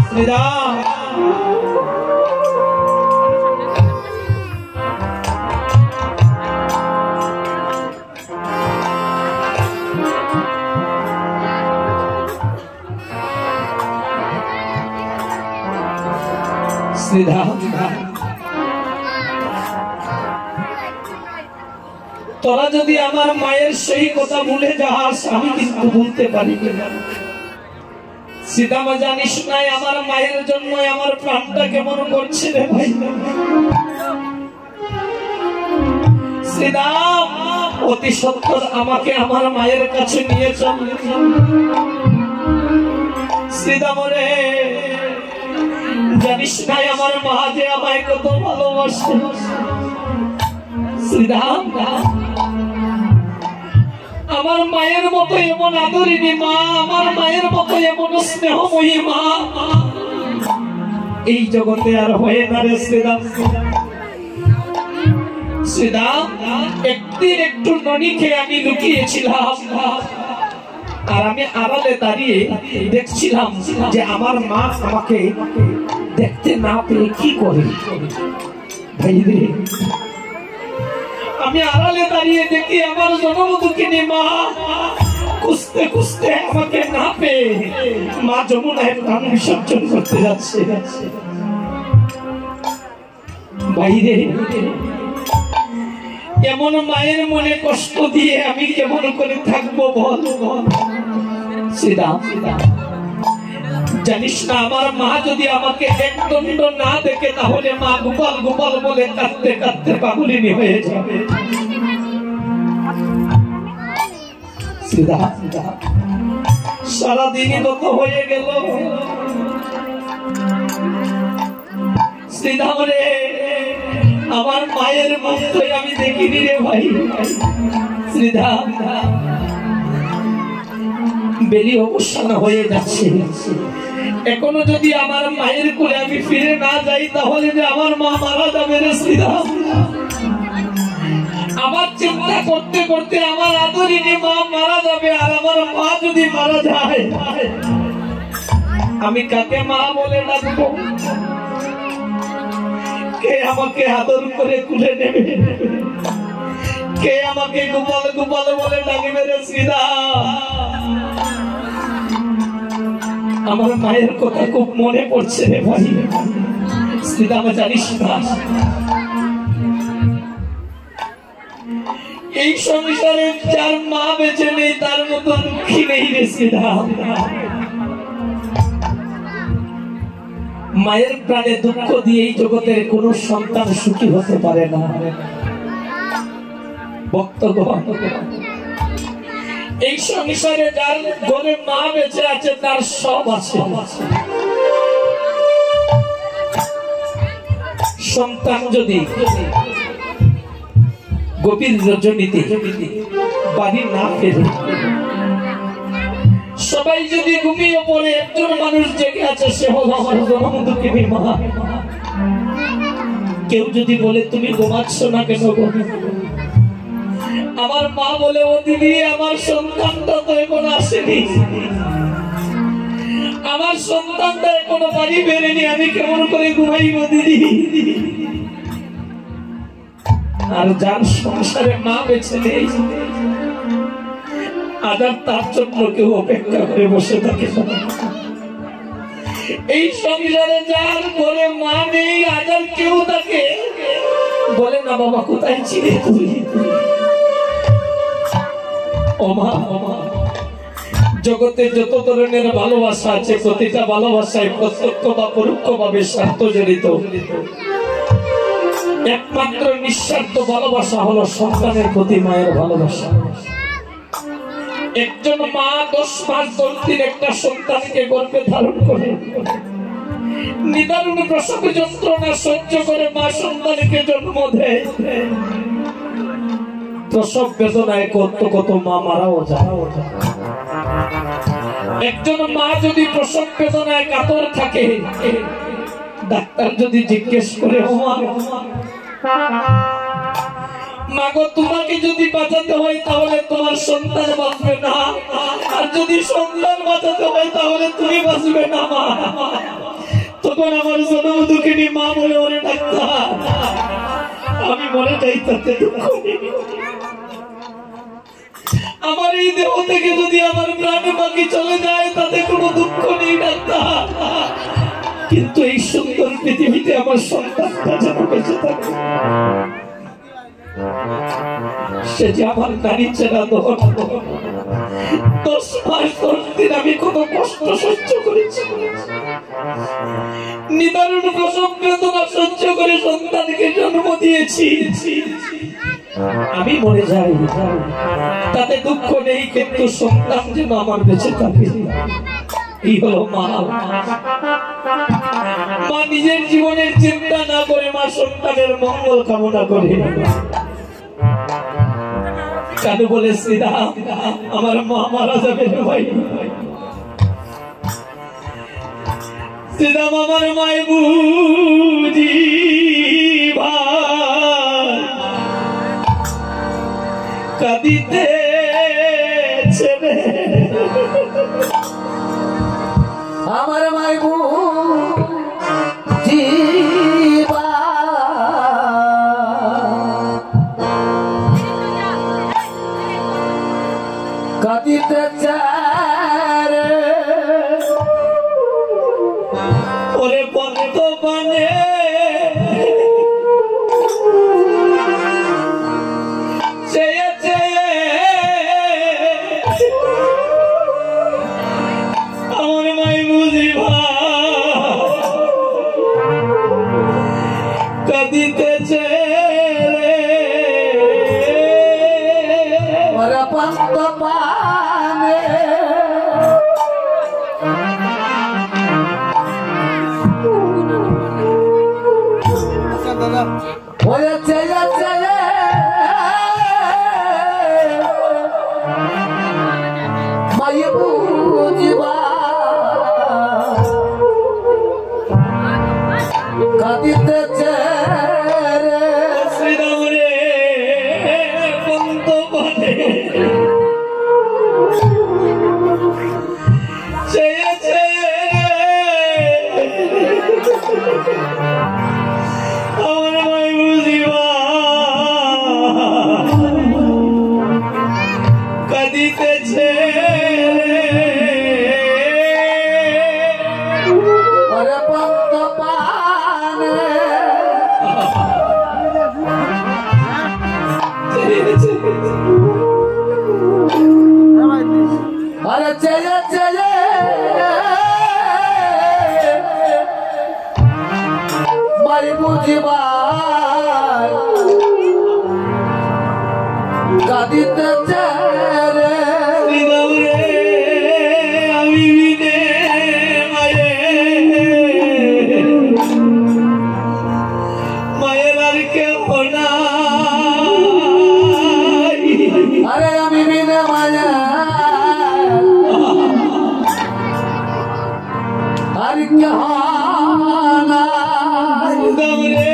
শ্রীরাম শ্রীরাম তোরা যদি আমার মায়ের সেই কথা ভুলে যাস আমি কিন্তু ভুলতে পারি না। শ্রীরাম জানিস না আমার মায়ের জন্য আমার প্রাণটা কেমন করছে রে ভাই। শ্রীরাম অতি সত্বর আমাকে আমার মায়ের কাছে নিয়ে চল। শ্রীরাম রে জানিস না আমার মা যে আমায় কত ভালোবাসে। শ্রীরাম আমার মায়ের মতো এমন আদরিনী মা আমার মায়ের মতো এমন স্নেহময়ী মা এই জগতে আর হয়ে না রে শ্রীরাম। শ্রীরাম একদিন একটু ননি খেয়ে আমি লুকিয়েছিলাম, আর আমি আড়ালে দাঁড়িয়ে দেখছিলাম যে আমার মা আমাকে দেখতে না পেয়ে কি করে। ভাই রে, আমি আড়ালে দাঁড়িয়ে দেখি আমার জনমধুকিনী মা খুঁজতে খুঁজতে আমাকে না পেয়ে মা যমুনায় প্রাণ বিসর্জন করতে যাচ্ছে। বাইরে এমন মায়ের মনে কষ্ট দিয়ে আমি কেমন করে থাকবো বল। শ্রীরাম, জানিস না আমার মা যদি আমাকে একদণ্ড না দেখে তাহলে মা গোপাল গোপাল বলে কাঁদতে কাঁদতে পাগলিনী হয়ে যাবে। সারাদিনই গত হয়ে গেল। শ্রীরাম রে, আমার মায়ের মুখ আমি দেখিনি রে ভাই। শ্রীরাম, বেলি অবসান হয়ে যাচ্ছে, এখনো যদি আমার মায়ের কোলে আমি ফিরে না যাই তাহলে যে আমার মা মারা যাবে রে শ্রীরাম। আমার চিন্তা করতে করতে আমার আদরিনী মা মারা যাবে, আর আমার মা যদি মারা যায় আমি কাকে মা বলে ডাকবো? কে আমাকে আদর করে কুলে নেবে? কে আমাকে গোপাল গোপাল বলে ডাকবে রে শ্রীরাম? আমার মায়ের কথা খুব মনে পড়ছে রে ভাই। শ্রীরাম, জানিস না এই সংসারে যার মা বেঁচে নেই তার মতো দুঃখী নেই রে শ্রীরাম। মায়ের প্রাণে দুঃখ দিয়ে এই জগতের কোন সন্তান সুখী হতে পারে না। ভক্তগণ, এই সংসারে যার ঘরে মা বেঁচে আছে তার সব আছে। সন্তান যদি গভীর রজনীতে বাড়ি না ফেরে, সবাই যদি ঘুমিয়ে পড়ে, একজন মানুষ জেগে আছে, সে হল আমার জনমধুকিনী মা। কেউ যদি বলে তুমি ঘুমাচ্ছ না কেন, আমার মা বলে ও দিদি আমার সন্তানটা তো এখন আসেনি, আমার সন্তানটা এখনো বাড়ি বেরেনি, আমি কেমন করে ঘুমাইব দিদি? আর যার সংসারে মা বেঁচে নেই আজ তার জন্য কেউ অপেক্ষা করে বসে থাকে না। এই সংসারে যার ঘরে মা নেই আজ কেউ তাকে বলে না বাবা কোথায় ছিলে তুই? ও মা, জগতে যত ধরনের ভালোবাসা আছে প্রতিটা ভালোবাসায় প্রত্যক্ষ বা পরোক্ষ ভাবে স্বার্থ জড়িত। একমাত্র নিঃস্বার্থ ভালোবাসা হলো সন্তানের প্রতি মায়ের ভালোবাসা। একজন মা 10 মাস 10 দিন একটা সন্তানকে গর্ভে ধারণ করে নিদারুণ প্রসব যন্ত্রণা সহ্য করে মা সন্তানকে জন্ম দেয়। প্রসব বেদনায় কত কত মা মারাও যায়। একজন মা যদি প্রসব বেদনায় কাতর থাকে, ডাক্তার যদি জিজ্ঞেস করে মাগো তোমাকে যদি বাঁচাতে হয় তাহলে তোমার সন্তান বাঁচবে না, আর যদি সন্তান বাঁচাতে হয় তাহলে তুমি বাঁচবে না মা, তখন আমার জনমধুকিনী মা বলে ওরে ডাক্তার আমি মরে যাই তাতে দুঃখ নেই, আমার এই দেহ থেকে যদি আমার প্রাণ বাকি চলে যায় তাতে কোনো দুঃখ নেই ডাক্তার, কিন্তু এই সুন্দর পৃথিবীতে আমার সন্তানটা যেন বেঁচে থাকে। সে যে আমার নারী চেনা 10 মাস 10 দিন আমি কত কষ্ট সহ্য করেছি, নিদারুণ প্রসব বেদনা সহ্য করে সন্তানকে জন্ম দিয়েছি। আমি মরে যাই তাতে দুঃখ নেই, কিন্তু সন্তান যেন আমার বেঁচে থাকে। এই হলো মা। মা নিজের জীবনের চিন্তা না করে মা সন্তানের মঙ্গল কামনা করে। কেন বলে শ্রীরাম আমার মা মারা যাবে না ভাই? শ্রীরাম আমার মায় বুঝি ভাই কাঁদিতে ছেড়ে আমার মাইবু জীবা কাঁদিতে চারে ওরে পন্ত পানে চেয়ে চেয়ে আমার মাই বুঝিবা কাঁদিতেছে ওরে পন্ত পানে ওরে চেয়ে চেয়ে মাই বুঝিবা কাঁদিতেছে রে শ্রীরাম রে পন্ত পানে চেয়ে চেয়ে আমার মাই বুঝিবা কাঁদিতেছে ওরে পন্ত পানে আরে চেয়ে চেয়ে মাই বুঝিবা কাঁদিতেছে রে শ্রীরাম রে আমি বিনে মায়ে মায়ের আর কেউ নাই আরে আমি বিনে মায়া আর কেহানা শ্রীরাম রে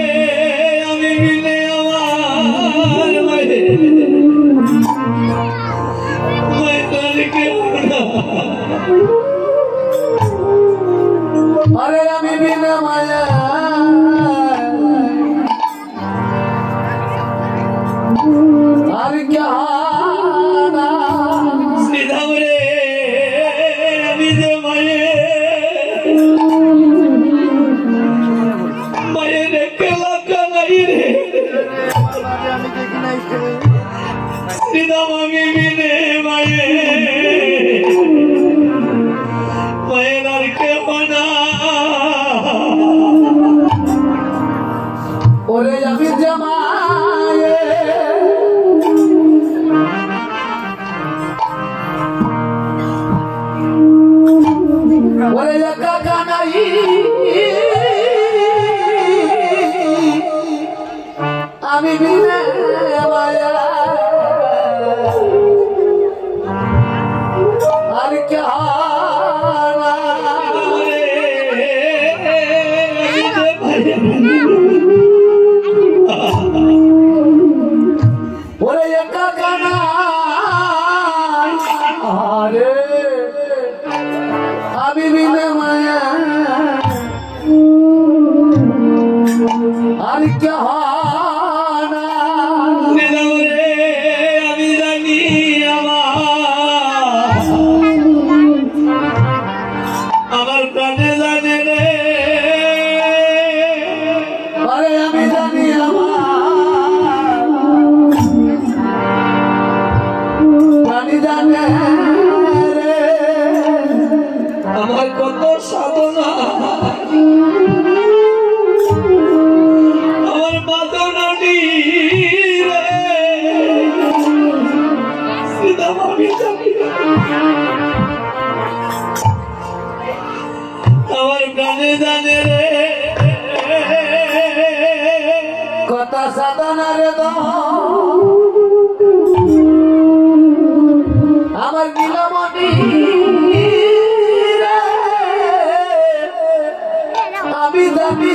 আমি বিনে আমার মায়ে মায়ের আর কেউ নাই আরে আমি বিনে মায়া আর কেহানা শ্রীরাম রে আমি যে মায়ের কেলা কালাই রে শ্রীরাম আমি বিনে মায়ের আর কেউ না ওরে আমি জমায়ে ওরে একা কানাই আমি বিনে মায়া আর কেহানা ওরে একা কানাই আরে আমি বিনে মায়া আর কেহানা শ্রীরাম রে আমি জানি আমার প্রাণে জানে রে আরে আমি জানি প্রাণী জানে রে আমার কত সাধনা আমার বাদনানি রে শ্রীরাম আমি জানি আমার প্রাণে জানে রে কথা সাধনা রে আমার নীলমণি রে আমি জানি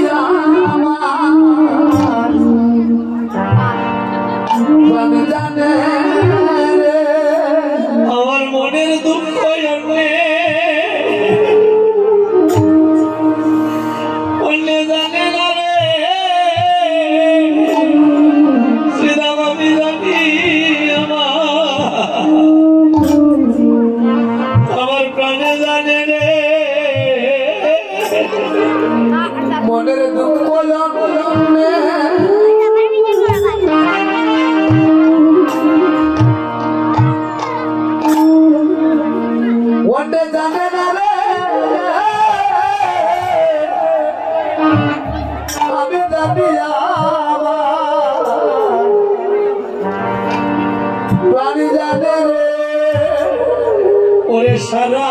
আমার জানে প্রাণী জানে রে ওরে সারা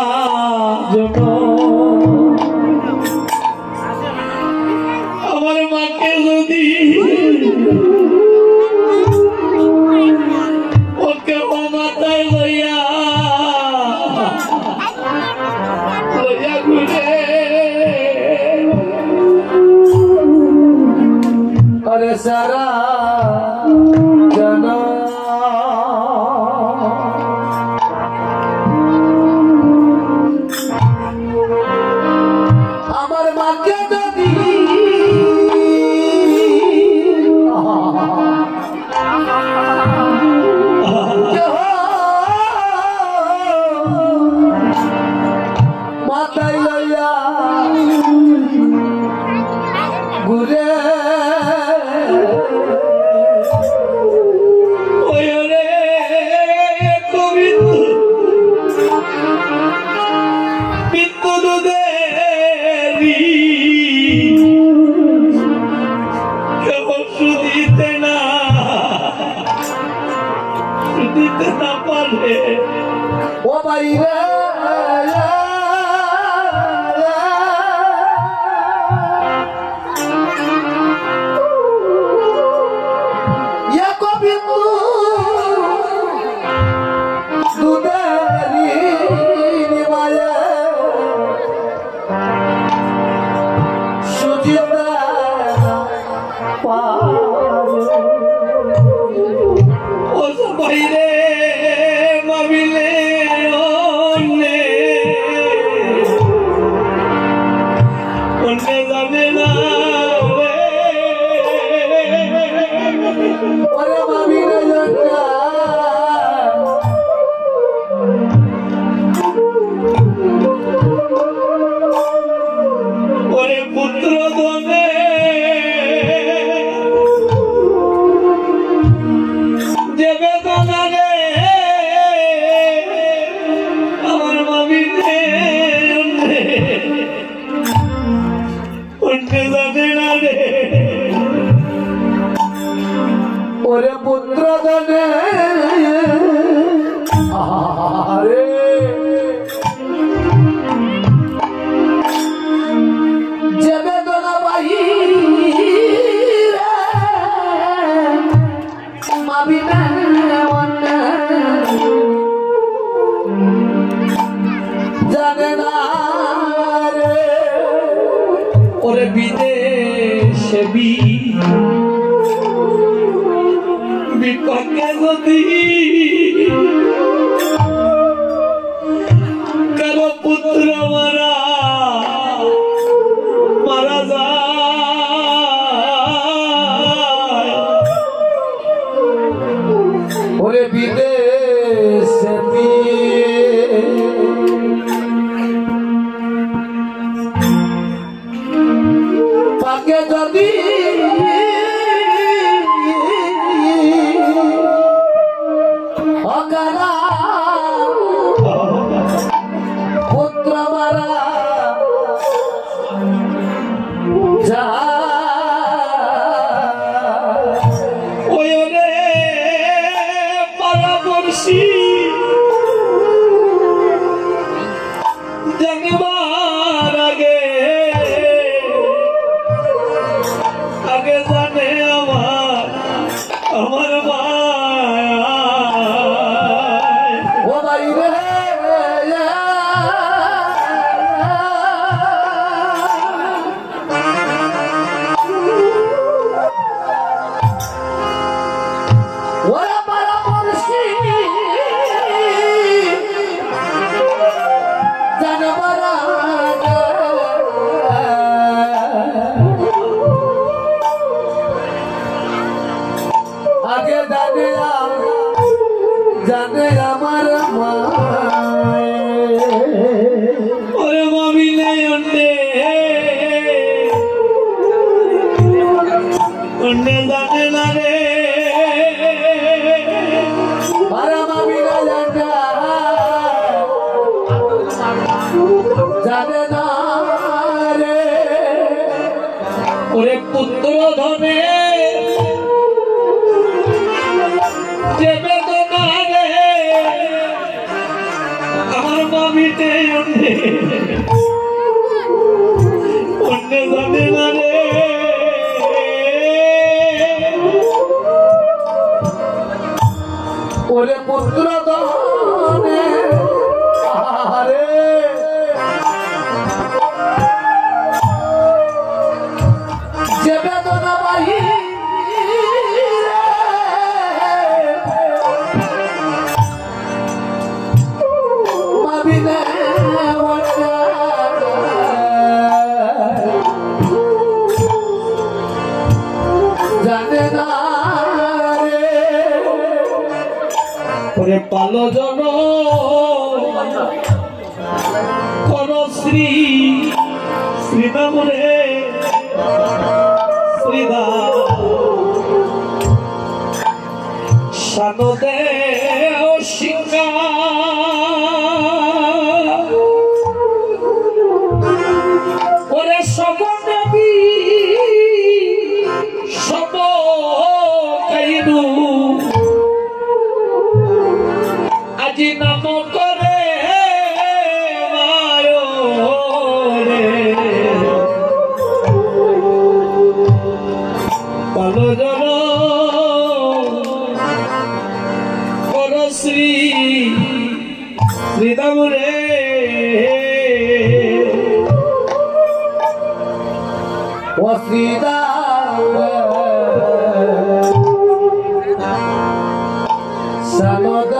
জন্য আমার মাকে যদি ওকে ও মাথায় লইয়া ঘুরে अरे सारा जना আমার মাকে যদি মাথায় লইয়া ঘুরে ও বাইরে ওরে পুত্র ধনে আরে যে বেদনা পাই মাবি জানে না রে ওরে বিদেশে বিপক্ষে যদি কারো পুত্র মারা যায় ওরে বিদেশে পাকে যদি পুত্র মারা ওই রে পরামর্শী জানবার আগে জানে আমার ও ভাই রে ওরা পরামর্শী জানবার আগে জানে আমার মা ওরে মামি নেই অন্যে জানে না রে আরে মামি না জানে না রে ওরে পুত্র ধনে যে বেদনা রে ওরে পুত্র দনে আরে যে বেদনা বাহি মাবিনে জানে না পালো জন কর শ্রী শ্রীরাম রে শ্রীরাম সানদে সিংহা ওরে সব দেবী সব কাইরু আজি নাম করে মারো রে পালো জন কর শ্রী শ্রীরাম রে ও শ্রীরাম সনদ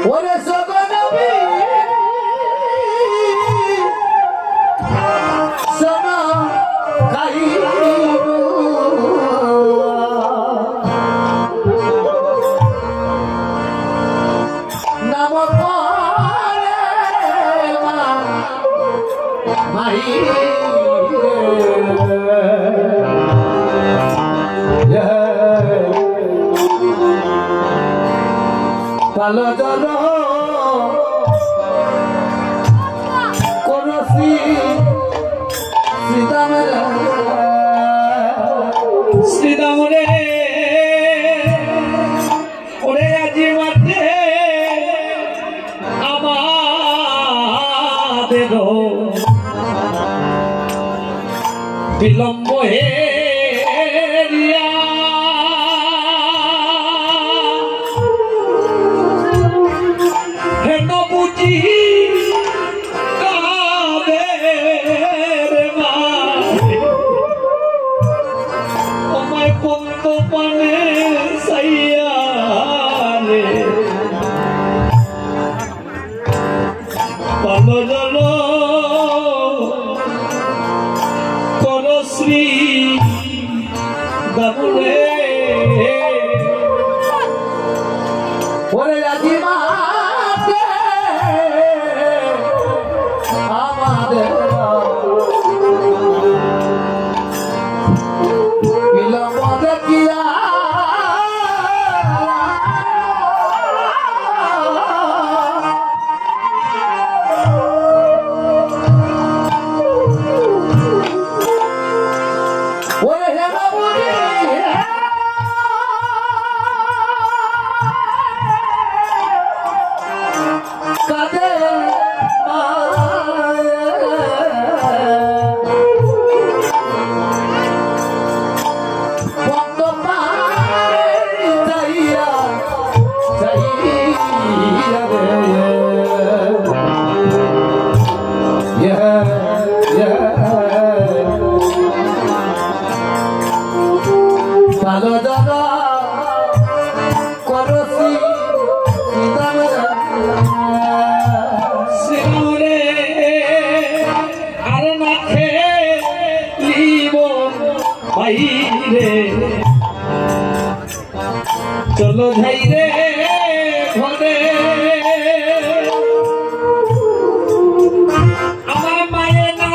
ওরে সগনবী সনা কাইনু নাম করে মাই পালো জন কোন শ্রীরাম শ্রীরাম রে ওরে আজি মাঠে আমাদের বিলম্ব হেরিয়া হেন বুঝি পন্ত পানে সাইয়া রে পালো জন কর শ্রী দামুরে ওরে আজি মাতে আমাদের বিলম্ব দেখিয়া ওরে হে বাবুরে কাদে বন্ধ পারে যাইয়া যাইয়া রে পালো জন করছি শ্রীরামরে আর না খেলিব বাইরে চলো যাই রে ঘরে আমার মায়ের না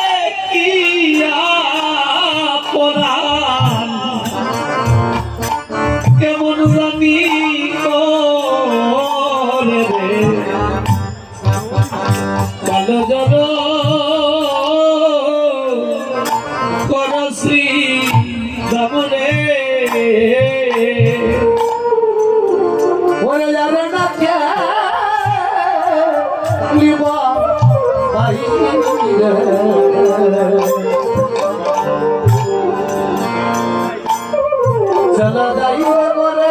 দেখিয়া পরাণ কেমন জানি করে রে পালো জন কর শ্রী রাম রে ওরে যাবে না কে চলো যাই করে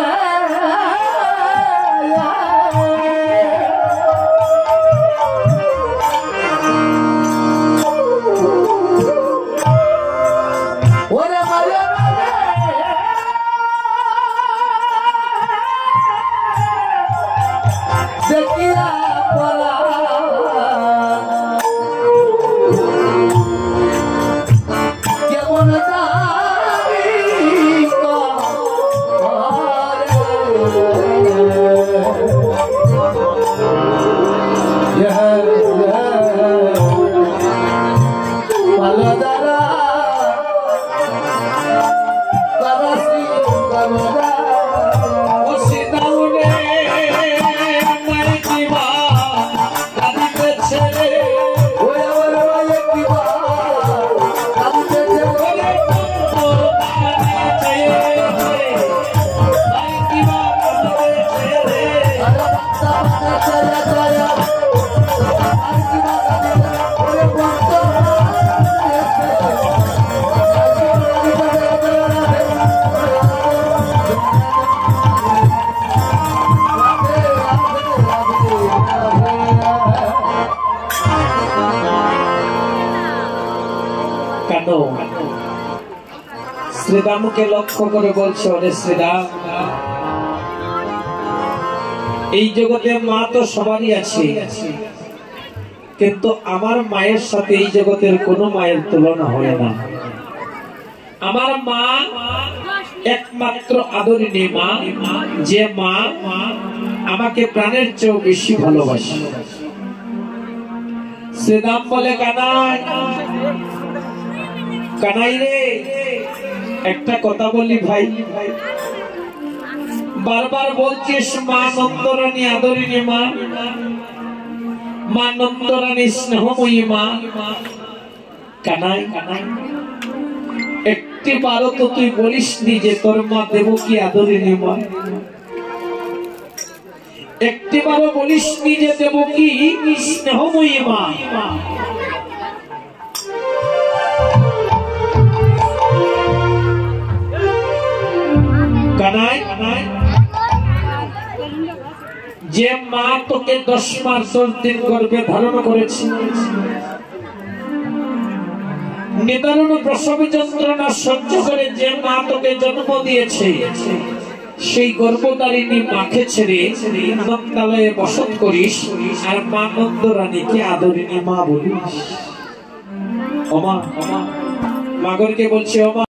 ওরে মায়া দেখিয়া পলা কেমন শ্রীরামকে লক্ষ্য করে বলছে, ওরে শ্রীরাম, এই জগতে মা তো সবারই আছে, কিন্তু আমার মায়ের সাথে এই জগতের কোনো মায়ের তুলনা হয় না। আমার মা একমাত্র আদরিনী মা, যে মা আমাকে প্রাণের চেয়েও বেশি ভালোবাসে। শ্রীরাম বলে, কানাই কানাই রে, একটা কথা বলি ভাই, বারবার বলছিস মা নন্দরানী আদরিনী মা, মা নন্দরানী স্নেহময়ী মা। কানাই কানাই, একটি বারো তো তুই বলিসনি যে তোর মা দেবকী আদরিনী মা, একটি বারো বলিসনি যে দেবকী স্নেহময়ী মা। কানাই, যে মা তোকে 10 মাস 10 দিন গর্ভে ধারণ করেছে, নিদারুণ প্রসবী যন্ত্রণা সহ্য করে যে মা তোকে জন্ম দিয়েছে, সেই গর্ভধারিণী মাকে ছেড়ে নন্দালয়ে বসত করিস আর মা নন্দরানীকে আদরিনী মা বলিস। ওমা, মাগরকে বলছে, ওমা